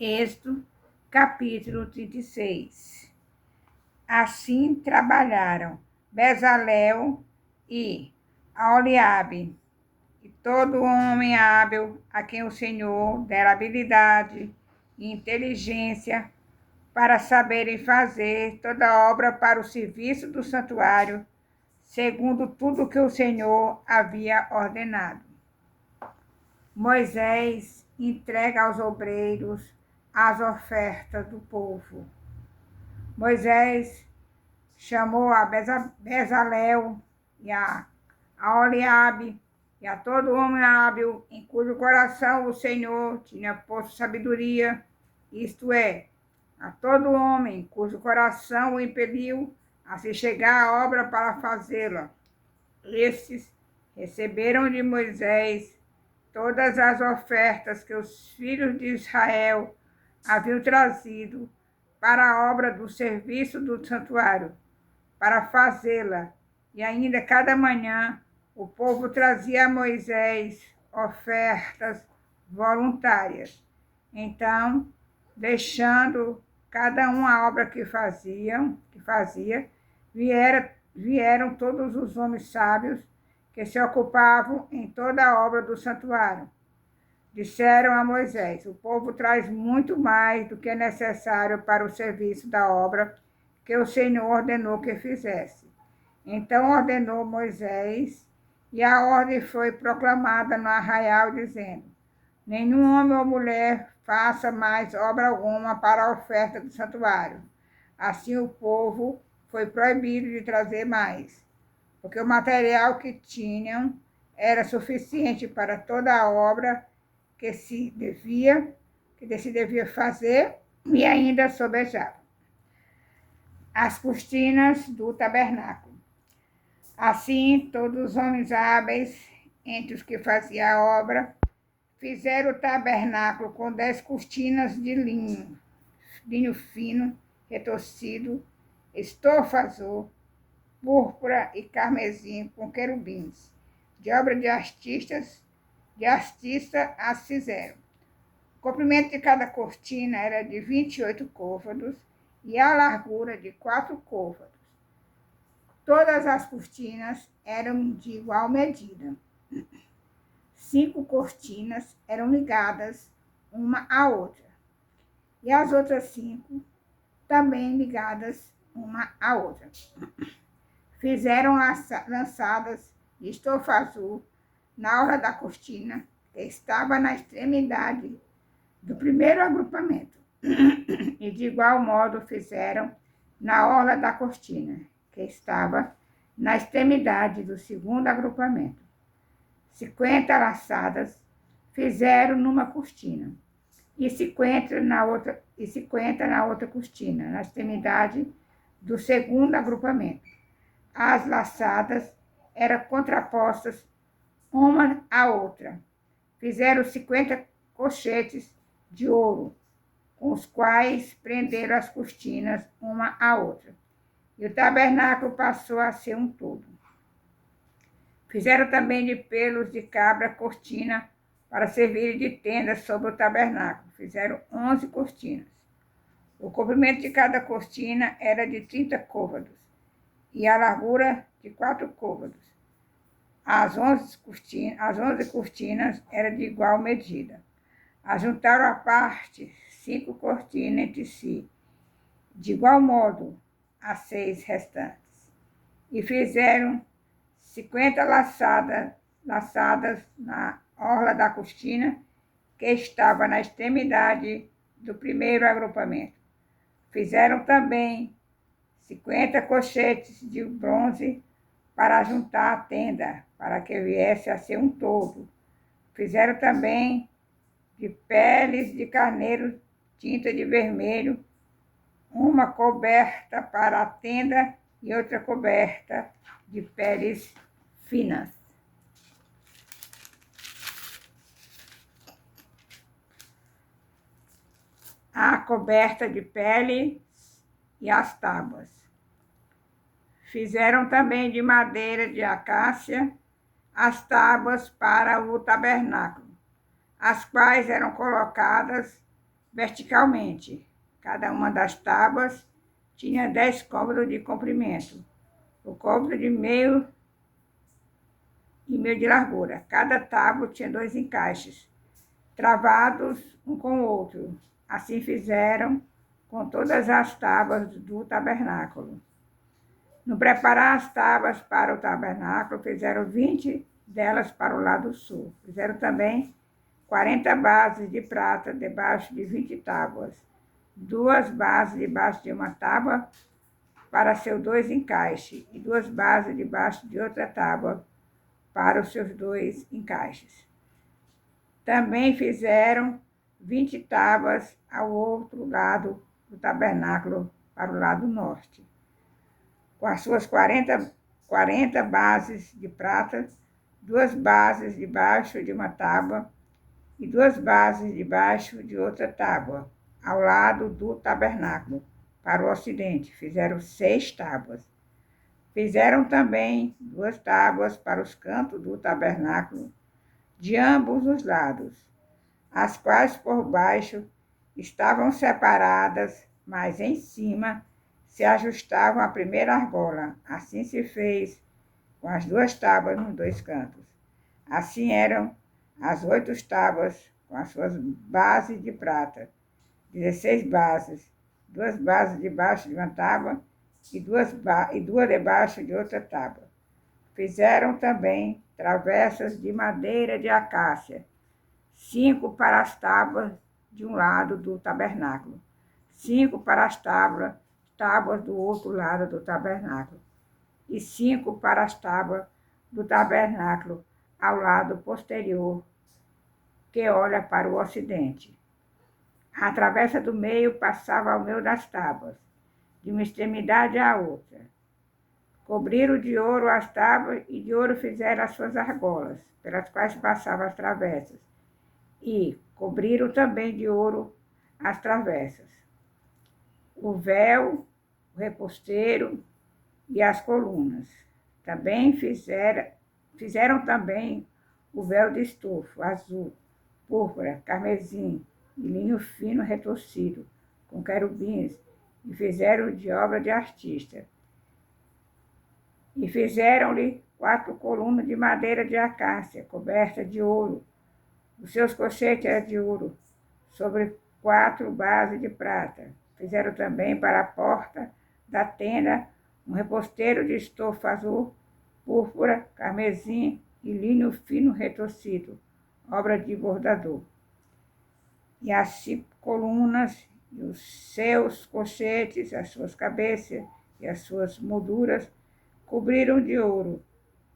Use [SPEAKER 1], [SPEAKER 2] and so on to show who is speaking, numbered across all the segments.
[SPEAKER 1] Êxodo, capítulo 36. Assim trabalharam Bezalel e Aholiabe, e todo homem hábil a quem o Senhor dera habilidade e inteligência para saberem fazer toda a obra para o serviço do santuário, segundo tudo que o Senhor havia ordenado. Moisés entrega aos obreiros as ofertas do povo. Moisés chamou a Bezalel e a Aholiabe e a todo homem hábil em cujo coração o Senhor tinha posto sabedoria, isto é, a todo homem cujo coração o impeliu a se chegar à obra para fazê-la. Estes receberam de Moisés todas as ofertas que os filhos de Israel haviam trazido para a obra do serviço do santuário, para fazê-la, e ainda cada manhã o povo trazia a Moisés ofertas voluntárias. Então, deixando cada um a obra que fazia, vieram todos os homens sábios que se ocupavam em toda a obra do santuário. Disseram a Moisés: o povo traz muito mais do que é necessário para o serviço da obra que o Senhor ordenou que fizesse. Então ordenou Moisés, e a ordem foi proclamada no arraial, dizendo: nenhum homem ou mulher faça mais obra alguma para a oferta do santuário. Assim o povo foi proibido de trazer mais, porque o material que tinham era suficiente para toda a obra que se devia fazer, e ainda sobejava. As cortinas do tabernáculo. Assim, todos os homens hábeis, entre os que faziam a obra, fizeram o tabernáculo com 10 cortinas de linho fino, retorcido, estofa púrpura e carmesim com querubins. De obra de artista as fizeram. O comprimento de cada cortina era de 28 côvados e a largura de 4 côvados. Todas as cortinas eram de igual medida. 5 cortinas eram ligadas uma à outra, e as outras 5 também ligadas uma à outra. Fizeram lançadas de estofa azul na orla da cortina, que estava na extremidade do primeiro agrupamento, e de igual modo fizeram na orla da cortina, que estava na extremidade do segundo agrupamento. 50 laçadas fizeram numa cortina, e 50 na outra cortina, na extremidade do segundo agrupamento. As laçadas eram contrapostas uma à outra. Fizeram 50 cochetes de ouro, com os quais prenderam as cortinas uma à outra. E o tabernáculo passou a ser um todo. Fizeram também de pelos de cabra cortina para servir de tenda sobre o tabernáculo. Fizeram 11 cortinas. O comprimento de cada cortina era de 30 côvados e a largura de 4 côvados. As 11 cortinas eram de igual medida. Ajuntaram à parte 5 cortinas entre si, de igual modo as 6 restantes, e fizeram 50 laçadas na orla da cortina, que estava na extremidade do primeiro agrupamento. Fizeram também 50 cochetes de bronze para juntar a tenda, para que viesse a ser um todo. Fizeram também de peles de carneiro tinta de vermelho, uma coberta para a tenda e outra coberta de peles finas. A coberta de pele e as tábuas. Fizeram também de madeira de acácia as tábuas para o tabernáculo, as quais eram colocadas verticalmente. Cada uma das tábuas tinha 10 côvados de comprimento, o côvado de meio e meio de largura. Cada tábua tinha 2 encaixes, travados um com o outro. Assim fizeram com todas as tábuas do tabernáculo. No preparar as tábuas para o tabernáculo, fizeram 20 delas para o lado sul. Fizeram também 40 bases de prata debaixo de 20 tábuas, 2 bases debaixo de uma tábua para seus 2 encaixes, e 2 bases debaixo de outra tábua para os seus 2 encaixes. Também fizeram 20 tábuas ao outro lado do tabernáculo, para o lado norte, com as suas 40 bases de prata, 2 bases debaixo de uma tábua e 2 bases debaixo de outra tábua, ao lado do tabernáculo, para o ocidente. Fizeram 6 tábuas. Fizeram também 2 tábuas para os cantos do tabernáculo, de ambos os lados, as quais por baixo estavam separadas, mas em cima se ajustavam à primeira argola. Assim se fez com as 2 tábuas nos 2 cantos. Assim eram as 8 tábuas com as suas bases de prata, 16 bases, 2 bases debaixo de uma tábua e 2 debaixo de outra tábua. Fizeram também travessas de madeira de acácia, 5 para as tábuas de um lado do tabernáculo, 5 para as tábuas do outro lado do tabernáculo, e 5 para as tábuas do tabernáculo ao lado posterior, que olha para o ocidente. A travessa do meio passava ao meio das tábuas, de uma extremidade à outra. Cobriram de ouro as tábuas e de ouro fizeram as suas argolas, pelas quais passavam as travessas, e cobriram também de ouro as travessas, o véu, o reposteiro e as colunas. Também fizeram também o véu de estofo azul, púrpura, carmesim e linho fino retorcido, com querubins, e fizeram de obra de artista. E fizeram-lhe 4 colunas de madeira de acácia, coberta de ouro. Os seus cochetes eram de ouro, sobre 4 bases de prata. Fizeram também para a porta da tenda um reposteiro de estofa azul, púrpura, carmesim e linho fino retorcido, obra de bordador. E as 5 colunas, e os seus cochetes, as suas cabeças e as suas molduras cobriram de ouro,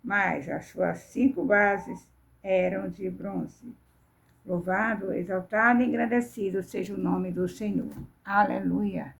[SPEAKER 1] mas as suas 5 bases eram de bronze. Louvado, exaltado e engrandecido seja o nome do Senhor. Aleluia.